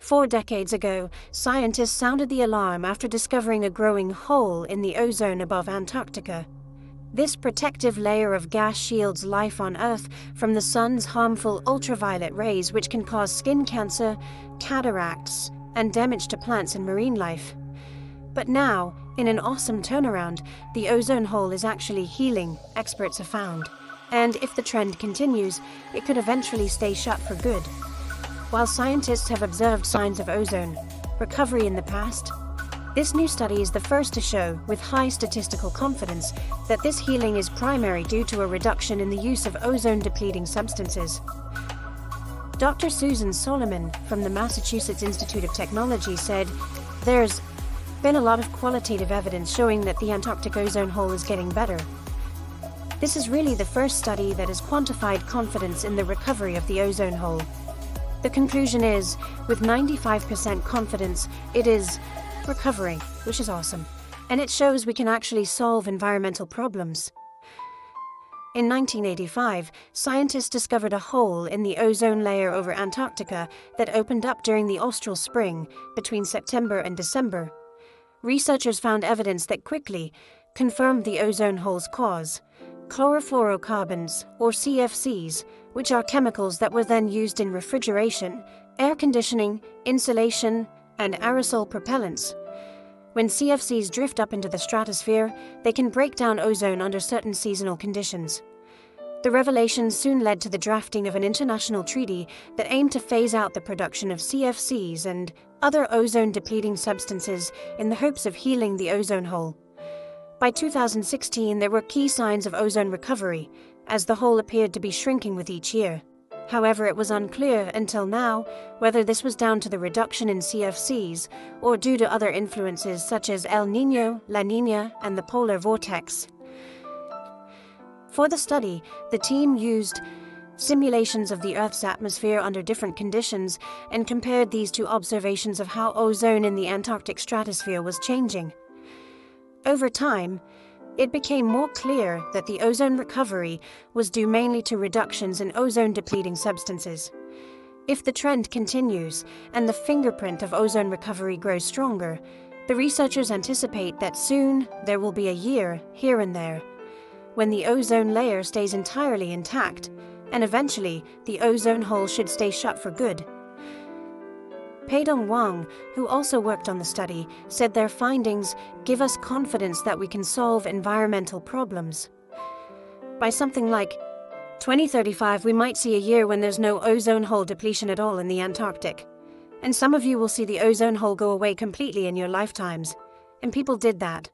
4 decades ago, scientists sounded the alarm after discovering a growing hole in the ozone above Antarctica. This protective layer of gas shields life on Earth from the sun's harmful ultraviolet rays, which can cause skin cancer, cataracts, and damage to plants and marine life. But now, in an awesome turnaround, the ozone hole is actually healing, experts have found. And if the trend continues, it could eventually stay shut for good. While scientists have observed signs of ozone recovery in the past, this new study is the first to show, with high statistical confidence, that this healing is primary due to a reduction in the use of ozone-depleting substances. Dr. Susan Solomon from the Massachusetts Institute of Technology said, "There's been a lot of qualitative evidence showing that the Antarctic ozone hole is getting better. This is really the first study that has quantified confidence in the recovery of the ozone hole. The conclusion is, with 95% confidence, it is recovering, which is awesome, and it shows we can actually solve environmental problems." In 1985, scientists discovered a hole in the ozone layer over Antarctica that opened up during the austral spring between September and December. Researchers found evidence that quickly confirmed the ozone hole's cause: chlorofluorocarbons, or CFCs, which are chemicals that were then used in refrigeration, air conditioning, insulation, and aerosol propellants. When CFCs drift up into the stratosphere, they can break down ozone under certain seasonal conditions. The revelation soon led to the drafting of an international treaty that aimed to phase out the production of CFCs and other ozone-depleting substances in the hopes of healing the ozone hole. By 2016, there were key signs of ozone recovery, as the hole appeared to be shrinking with each year. However, it was unclear until now whether this was down to the reduction in CFCs or due to other influences such as El Niño, La Niña, and the polar vortex. For the study, the team used simulations of the Earth's atmosphere under different conditions and compared these to observations of how ozone in the Antarctic stratosphere was changing. Over time, it became more clear that the ozone recovery was due mainly to reductions in ozone-depleting substances. If the trend continues and the fingerprint of ozone recovery grows stronger, the researchers anticipate that soon there will be a year, here and there, when the ozone layer stays entirely intact, and eventually the ozone hole should stay shut for good. Peidong Wang, who also worked on the study, said their findings give us confidence that we can solve environmental problems. By something like 2035, we might see a year when there's no ozone hole depletion at all in the Antarctic. And some of you will see the ozone hole go away completely in your lifetimes. And people did that.